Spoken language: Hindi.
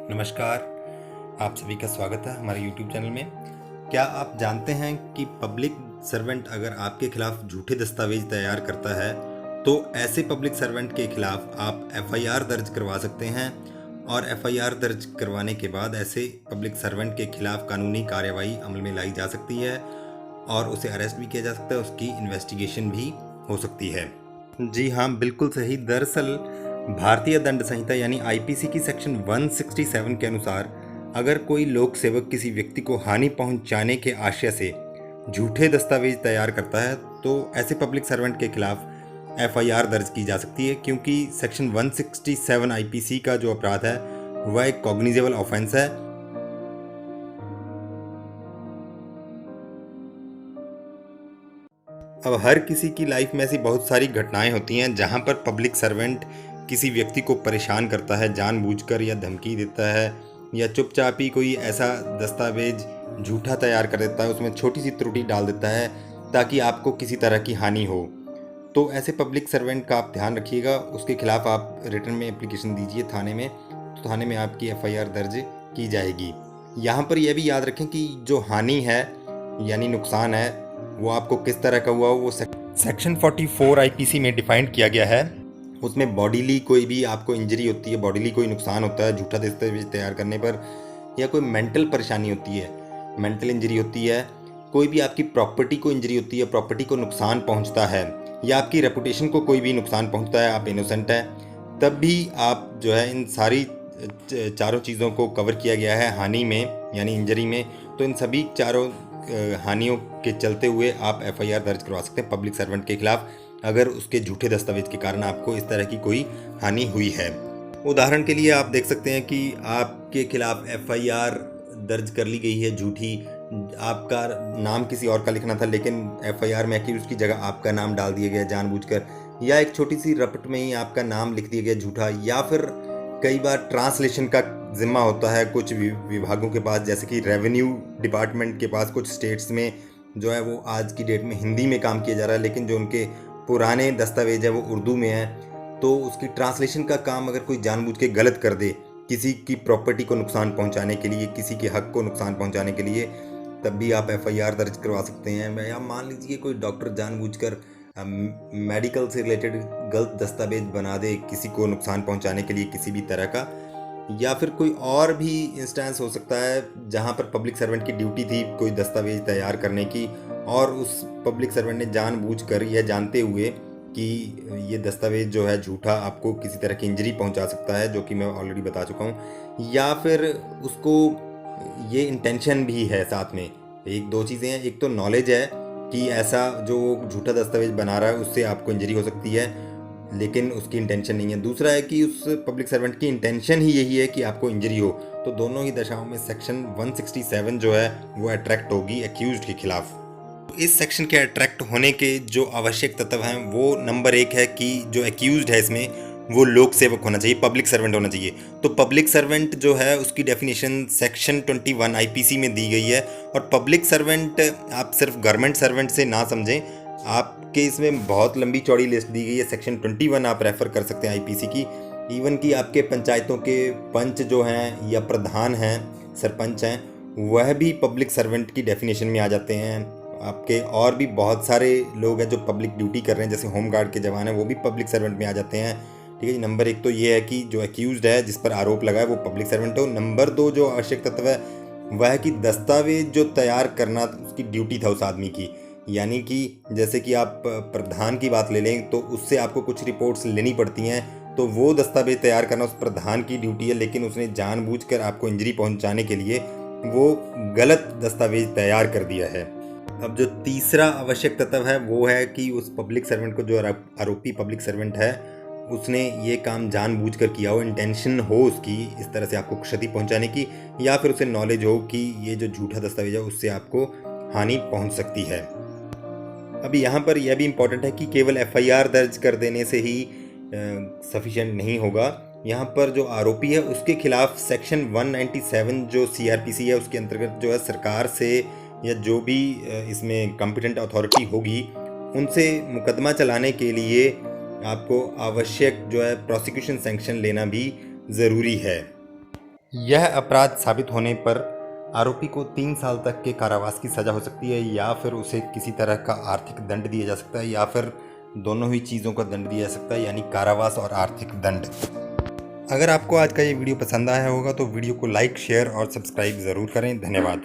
नमस्कार, आप सभी का स्वागत है हमारे YouTube चैनल में। क्या आप जानते हैं कि पब्लिक सर्वेंट अगर आपके खिलाफ झूठे दस्तावेज तैयार करता है तो ऐसे पब्लिक सर्वेंट के खिलाफ आप FIR दर्ज करवा सकते हैं और FIR दर्ज करवाने के बाद ऐसे पब्लिक सर्वेंट के खिलाफ कानूनी कार्यवाही अमल में लाई जा सकती है और उसे अरेस्ट भी किया जा सकता है, उसकी इन्वेस्टिगेशन भी हो सकती है। जी हाँ, बिल्कुल सही। दरअसल भारतीय दंड संहिता यानी IPC की सेक्शन 167 के अनुसार अगर कोई लोक सेवक किसी व्यक्ति को हानि पहुंचाने के आशय से झूठे दस्तावेज तैयार करता है तो ऐसे पब्लिक सर्वेंट के खिलाफ FIR दर्ज की जा सकती है, क्योंकि सेक्शन 167 IPC का जो अपराध है वह एक कॉग्निजेबल ऑफेंस है। अब हर किसी की लाइफ में ऐसी बहुत सारी घटनाएं होती हैं जहां पर पब्लिक सर्वेंट किसी व्यक्ति को परेशान करता है, जानबूझकर या धमकी देता है या चुपचाप ही कोई ऐसा दस्तावेज झूठा तैयार कर देता है, उसमें छोटी सी त्रुटि डाल देता है ताकि आपको किसी तरह की हानि हो। तो ऐसे पब्लिक सर्वेंट का आप ध्यान रखिएगा, उसके खिलाफ आप रिटर्न में एप्लीकेशन दीजिए थाने में, तो थाने में आपकी FIR दर्ज की जाएगी। यहाँ पर यह भी याद रखें कि जो हानि है यानी नुकसान है वो आपको किस तरह का हुआ वो सेक्शन 44 IPC में डिफाइंड किया गया है। उसमें बॉडीली कोई भी आपको इंजरी होती है, बॉडीली कोई नुकसान होता है झूठा दस्तावेज तैयार करने पर, या कोई मेंटल परेशानी होती है, मेंटल इंजरी होती है, कोई भी आपकी प्रॉपर्टी को इंजरी होती है, प्रॉपर्टी को नुकसान पहुंचता है, या आपकी रेपुटेशन को कोई भी नुकसान पहुंचता है, आप इनोसेंट हैं, तब भी आप जो है इन सारी चारों चीज़ों को कवर किया गया है हानि में यानी इंजरी में। तो इन सभी चारों हानियों के चलते हुए आप FIR दर्ज करवा सकते हैं पब्लिक सर्वेंट के खिलाफ अगर उसके झूठे दस्तावेज के कारण आपको इस तरह की कोई हानि हुई है। उदाहरण के लिए आप देख सकते हैं कि आपके खिलाफ FIR दर्ज कर ली गई है झूठी, आपका नाम किसी और का लिखना था लेकिन FIR में एक्यूज की जगह आपका नाम डाल दिया गया जानबूझकर, या एक छोटी सी रपट में ही आपका नाम लिख दिया गया झूठा, या फिर कई बार ट्रांसलेशन का जिम्मा होता है कुछ विभागों के पास, जैसे कि रेवेन्यू डिपार्टमेंट के पास कुछ स्टेट्स में जो है वो आज की डेट में हिंदी में काम किया जा रहा है, लेकिन जो उनके पुराने दस्तावेज है वो उर्दू में है। तो उसकी ट्रांसलेशन का काम अगर कोई जानबूझ के गलत कर दे किसी की प्रॉपर्टी को नुकसान पहुंचाने के लिए, किसी के हक को नुकसान पहुंचाने के लिए, तब भी आप FIR दर्ज करवा सकते हैं। या मान लीजिए कोई डॉक्टर जानबूझकर मेडिकल से रिलेटेड गलत दस्तावेज बना दे किसी को नुकसान पहुंचाने के लिए किसी भी तरह का, या फिर कोई और भी इंस्टेंस हो सकता है जहां पर पब्लिक सर्वेंट की ड्यूटी थी कोई दस्तावेज तैयार करने की और उस पब्लिक सर्वेंट ने जानबूझकर यह जानते हुए कि ये दस्तावेज जो है झूठा आपको किसी तरह की इंजरी पहुंचा सकता है, जो कि मैं ऑलरेडी बता चुका हूँ, या फिर उसको ये इंटेंशन भी है साथ में। एक दो चीज़ें हैं, एक तो नॉलेज है कि ऐसा जो झूठा दस्तावेज बना रहा है उससे आपको इंजरी हो सकती है लेकिन उसकी इंटेंशन नहीं है। दूसरा है कि उस पब्लिक सर्वेंट की इंटेंशन ही यही है कि आपको इंजरी हो। तो दोनों ही दशाओं में सेक्शन 167 जो है वो अट्रैक्ट होगी एक्यूज्ड के खिलाफ। इस सेक्शन के अट्रैक्ट होने के जो आवश्यक तत्व हैं वो नंबर 1 है कि जो एक्यूज्ड है इसमें वो लोक सेवक होना चाहिए, पब्लिक सर्वेंट होना चाहिए। तो पब्लिक सर्वेंट जो है उसकी डेफिनेशन सेक्शन 21 IPC में दी गई है। और पब्लिक सर्वेंट आप सिर्फ गवर्नमेंट सर्वेंट से ना समझें, आपके इसमें बहुत लंबी चौड़ी लिस्ट दी गई है। सेक्शन 21 आप रेफ़र कर सकते हैं IPC की। इवन कि आपके पंचायतों के पंच जो हैं या प्रधान हैं, सरपंच हैं, वह भी पब्लिक सर्वेंट की डेफिनेशन में आ जाते हैं। आपके और भी बहुत सारे लोग हैं जो पब्लिक ड्यूटी कर रहे हैं, जैसे होम गार्ड के जवान हैं, वो भी पब्लिक सर्वेंट में आ जाते हैं। ठीक है जी। नंबर 1 तो ये है कि जो एक्यूज्ड है, जिस पर आरोप लगा है, वो पब्लिक सर्वेंट हो। नंबर 2 जो आवश्यक तत्व है वह है कि दस्तावेज जो तैयार करना उसकी ड्यूटी था उस आदमी की। यानी कि जैसे कि आप प्रधान की बात ले लें तो उससे आपको कुछ रिपोर्ट्स लेनी पड़ती हैं, तो वो दस्तावेज तैयार करना उस प्रधान की ड्यूटी है, लेकिन उसने जानबूझकर आपको इंजरी पहुंचाने के लिए वो गलत दस्तावेज तैयार कर दिया है। अब जो तीसरा आवश्यक तत्व है वो है कि उस पब्लिक सर्वेंट को, जो आरोपी पब्लिक सर्वेंट है, उसने ये काम जानबूझकर किया हो, इंटेंशन हो उसकी इस तरह से आपको क्षति पहुंचाने की, या फिर उसे नॉलेज हो कि ये जो झूठा दस्तावेज है उससे आपको हानि पहुंच सकती है। अभी यहाँ पर यह भी इम्पोर्टेंट है कि केवल FIR दर्ज कर देने से ही सफिशिएंट नहीं होगा। यहाँ पर जो आरोपी है उसके खिलाफ सेक्शन 197 जो CRPC है उसके अंतर्गत जो है सरकार से या जो भी इसमें कॉम्पिटेंट अथॉरिटी होगी उनसे मुकदमा चलाने के लिए आपको आवश्यक जो है प्रोसिक्यूशन सैंक्शन लेना भी ज़रूरी है। यह अपराध साबित होने पर आरोपी को 3 साल तक के कारावास की सज़ा हो सकती है, या फिर उसे किसी तरह का आर्थिक दंड दिया जा सकता है, या फिर दोनों ही चीज़ों का दंड दिया जा सकता है, यानी कारावास और आर्थिक दंड। अगर आपको आज का ये वीडियो पसंद आया होगा तो वीडियो को लाइक, शेयर और सब्सक्राइब ज़रूर करें। धन्यवाद।